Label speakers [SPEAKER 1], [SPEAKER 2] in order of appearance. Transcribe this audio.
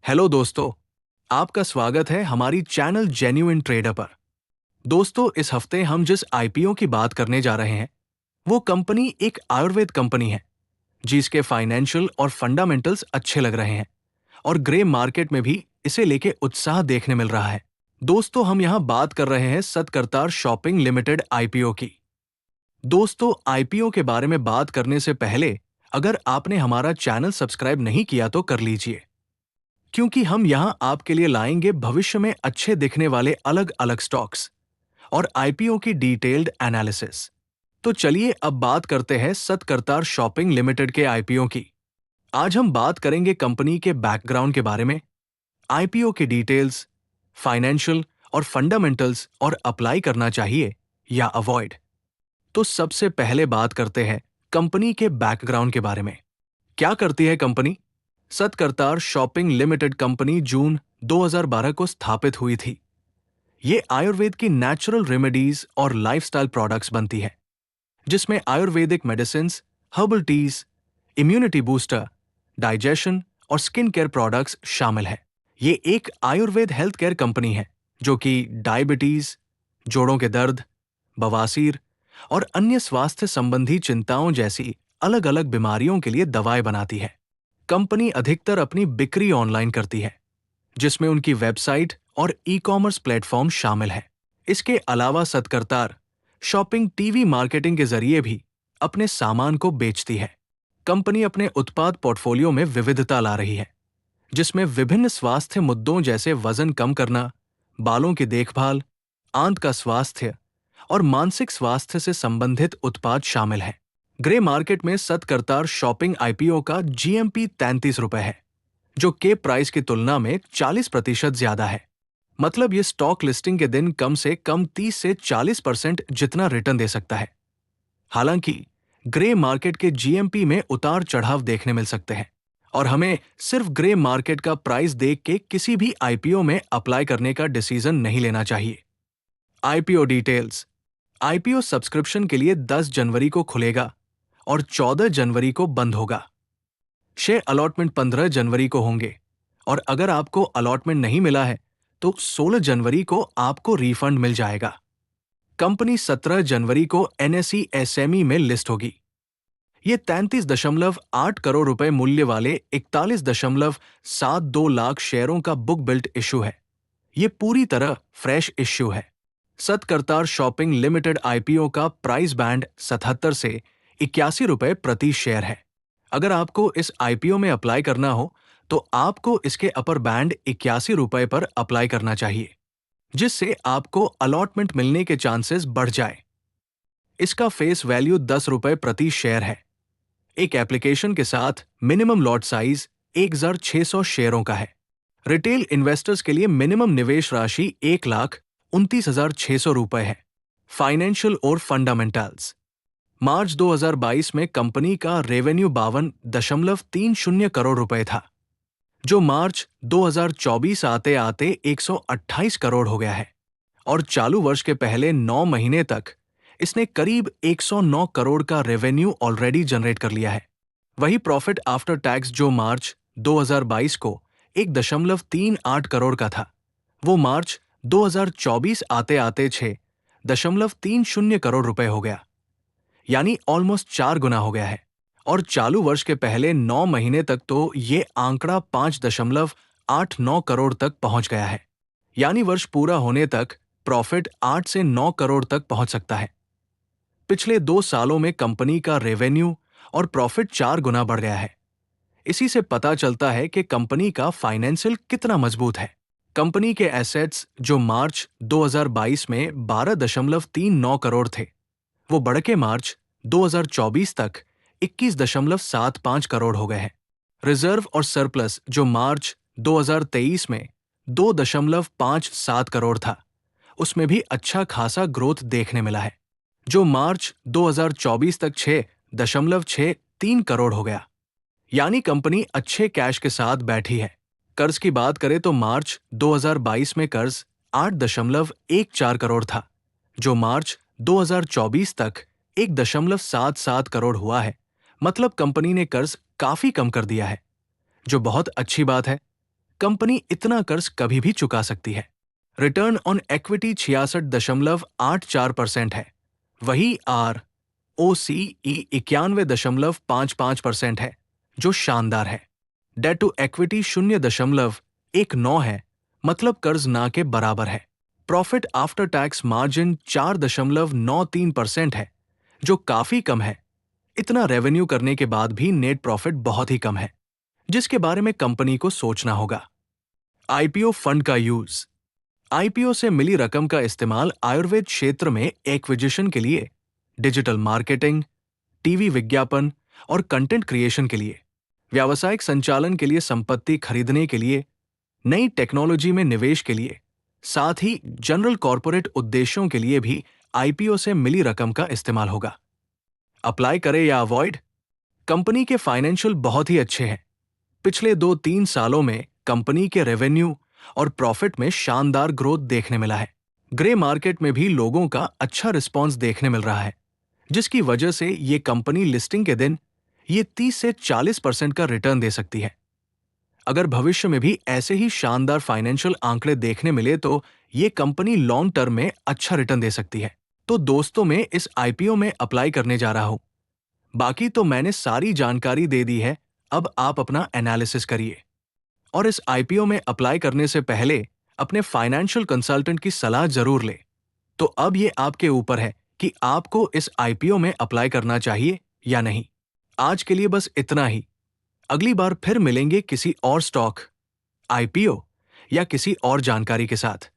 [SPEAKER 1] Hello दोस्तों, आपका स्वागत है हमारी चैनल जेन्युइन ट्रेडर पर। दोस्तों, इस हफ्ते हम जिस आईपीओ की बात करने जा रहे हैं, वो कंपनी एक आयुर्वेद कंपनी है जिसके फाइनेंशियल और फंडामेंटल्स अच्छे लग रहे हैं और ग्रे मार्केट में भी इसे लेके उत्साह देखने मिल रहा है। दोस्तों, हम यहाँ बात कर रहे हैं सतकरतार शॉपिंग लिमिटेड आईपीओ की। दोस्तों, आईपीओ के बारे में बात करने से पहले अगर आपने हमारा चैनल सब्सक्राइब नहीं किया तो कर लीजिए, क्योंकि हम यहां आपके लिए लाएंगे भविष्य में अच्छे दिखने वाले अलग अलग स्टॉक्स और आईपीओ की डिटेल्ड एनालिसिस। तो चलिए अब बात करते हैं सतकरतार शॉपिंग लिमिटेड के आईपीओ की। आज हम बात करेंगे कंपनी के बैकग्राउंड के बारे में, आईपीओ की डिटेल्स, फाइनेंशियल और फंडामेंटल्स और अप्लाई करना चाहिए या अवॉइड। तो सबसे पहले बात करते हैं कंपनी के बैकग्राउंड के बारे में। क्या करती है कंपनी? सतकरतार शॉपिंग लिमिटेड कंपनी जून 2012 को स्थापित हुई थी। ये आयुर्वेद की नेचुरल रेमेडीज और लाइफस्टाइल प्रोडक्ट्स बनती है, जिसमें Ayurvedic medicines, herbal tease, immunity booster, digestion और स्किन केयर प्रोडक्ट्स शामिल है। ये एक आयुर्वेद हेल्थ केयर कंपनी है जो कि डायबिटीज, जोड़ों के दर्द, बवासीर और अन्य स्वास्थ्य संबंधी चिंताओं जैसी अलग अलग बीमारियों के लिए दवाएं बनाती है। कंपनी अधिकतर अपनी बिक्री ऑनलाइन करती है, जिसमें उनकी वेबसाइट और ई कॉमर्स प्लेटफॉर्म शामिल है। इसके अलावा सतकरतार शॉपिंग टीवी मार्केटिंग के जरिए भी अपने सामान को बेचती है। कंपनी अपने उत्पाद पोर्टफोलियो में विविधता ला रही है, जिसमें विभिन्न स्वास्थ्य मुद्दों जैसे वजन कम करना, बालों की देखभाल, आंत का स्वास्थ्य और मानसिक स्वास्थ्य से संबंधित उत्पाद शामिल हैं। ग्रे मार्केट में सतकरतार शॉपिंग आईपीओ का जीएमपी 33 रुपए है, जो के प्राइस की तुलना में 40% ज्यादा है। मतलब ये स्टॉक लिस्टिंग के दिन कम से कम 30 से 40% जितना रिटर्न दे सकता है। हालांकि ग्रे मार्केट के जीएमपी में उतार चढ़ाव देखने मिल सकते हैं और हमें सिर्फ ग्रे मार्केट का प्राइस देख के किसी भी आईपीओ में अप्लाई करने का डिसीजन नहीं लेना चाहिए। IPO details. आईपीओ सब्सक्रिप्शन के लिए 10 जनवरी को खुलेगा और 14 जनवरी को बंद होगा। शेयर अलॉटमेंट 15 जनवरी को होंगे और अगर आपको अलॉटमेंट नहीं मिला है तो 16 जनवरी को आपको रिफंड मिल जाएगा। कंपनी 17 जनवरी को एनएसई एसएमई में लिस्ट होगी। ये 33.8 करोड़ रुपए मूल्य वाले 41.72 लाख शेयरों का बुक बिल्ट इश्यू है। ये पूरी तरह फ्रेश इश्यू है। सतकरतार शॉपिंग लिमिटेड आईपीओ का प्राइस बैंड 77 से 81 रुपए प्रति शेयर है। अगर आपको इस आईपीओ में अप्लाई करना हो तो आपको इसके अपर बैंड 81 रुपए पर अप्लाई करना चाहिए, जिससे आपको अलॉटमेंट मिलने के चांसेस बढ़ जाए। इसका फेस वैल्यू 10 रुपए प्रति शेयर है। एक एप्लीकेशन के साथ मिनिमम लॉट साइज 1600 शेयरों का है। रिटेल इन्वेस्टर्स के लिए मिनिमम निवेश राशि 1,29,600 रुपए है। फाइनेंशियल और फंडामेंटल्स। मार्च 2022 में कंपनी का रेवेन्यू 52.30 करोड़ रुपए था, जो मार्च 2024 आते आते 128 करोड़ हो गया है और चालू वर्ष के पहले 9 महीने तक इसने करीब 109 करोड़ का रेवेन्यू ऑलरेडी जनरेट कर लिया है। वही प्रॉफिट आफ्टर टैक्स जो मार्च 2022 को 1.38 करोड़ का था, वो मार्च 2024 आते आते 6.30 करोड़ रुपए हो गया, यानी ऑलमोस्ट 4 गुना हो गया है। और चालू वर्ष के पहले 9 महीने तक तो ये आंकड़ा 5.89 करोड़ तक पहुंच गया है, यानी वर्ष पूरा होने तक प्रॉफिट 8 से 9 करोड़ तक पहुंच सकता है। पिछले 2 सालों में कंपनी का रेवेन्यू और प्रॉफिट 4 गुना बढ़ गया है। इसी से पता चलता है कि कंपनी का फाइनेंशियल कितना मजबूत है। कंपनी के एसेट्स जो मार्च 2022 में 12.39 करोड़ थे, वो बढ़ के मार्च 2024 तक 21.75 करोड़ हो गए हैं। रिजर्व और सरप्लस जो मार्च 2023 में 2.57 करोड़ था, उसमें भी अच्छा खासा ग्रोथ देखने मिला है, जो मार्च 2024 तक 6.63 करोड़ हो गया, यानी कंपनी अच्छे कैश के साथ बैठी है। कर्ज की बात करें तो मार्च 2022 में कर्ज 8.14 करोड़ था, जो मार्च 2024 तक 1.77 करोड़ हुआ है। मतलब कंपनी ने कर्ज काफी कम कर दिया है, जो बहुत अच्छी बात है। कंपनी इतना कर्ज कभी भी चुका सकती है। रिटर्न ऑन इक्विटी 66.84% है। वही आर ओ सी ई 91.55% है, जो शानदार है। डेट टू इक्विटी 0.19 है, मतलब कर्ज ना के बराबर है। प्रॉफिट आफ्टर टैक्स मार्जिन 4.93% है, जो काफी कम है। इतना रेवेन्यू करने के बाद भी नेट प्रॉफिट बहुत ही कम है, जिसके बारे में कंपनी को सोचना होगा। आईपीओ फंड का यूज। आईपीओ से मिली रकम का इस्तेमाल आयुर्वेद क्षेत्र में एक्विजिशन के लिए, डिजिटल मार्केटिंग, टीवी विज्ञापन और कंटेंट क्रिएशन के लिए, व्यावसायिक संचालन के लिए संपत्ति खरीदने के लिए, नई टेक्नोलॉजी में निवेश के लिए, साथ ही जनरल कॉरपोरेट उद्देश्यों के लिए भी आईपीओ से मिली रकम का इस्तेमाल होगा। अप्लाई करें या अवॉइड? कंपनी के फाइनेंशियल बहुत ही अच्छे हैं। पिछले 2-3 सालों में कंपनी के रेवेन्यू और प्रॉफिट में शानदार ग्रोथ देखने मिला है। ग्रे मार्केट में भी लोगों का अच्छा रिस्पॉन्स देखने मिल रहा है, जिसकी वजह से ये कंपनी लिस्टिंग के दिन ये 30 से 40% का रिटर्न दे सकती है। अगर भविष्य में भी ऐसे ही शानदार फाइनेंशियल आंकड़े देखने मिले तो ये कंपनी लॉन्ग टर्म में अच्छा रिटर्न दे सकती है। तो दोस्तों, मैं इस आईपीओ में अप्लाई करने जा रहा हूं। बाकी तो मैंने सारी जानकारी दे दी है, अब आप अपना एनालिसिस करिए। और इस आईपीओ में अप्लाई करने से पहले अपने फाइनेंशियल कंसल्टेंट की सलाह जरूर लें। तो अब ये आपके ऊपर है कि आपको इस आईपीओ में अप्लाई करना चाहिए या नहीं। आज के लिए बस इतना ही। अगली बार फिर मिलेंगे किसी और स्टॉक, आईपीओ या किसी और जानकारी के साथ।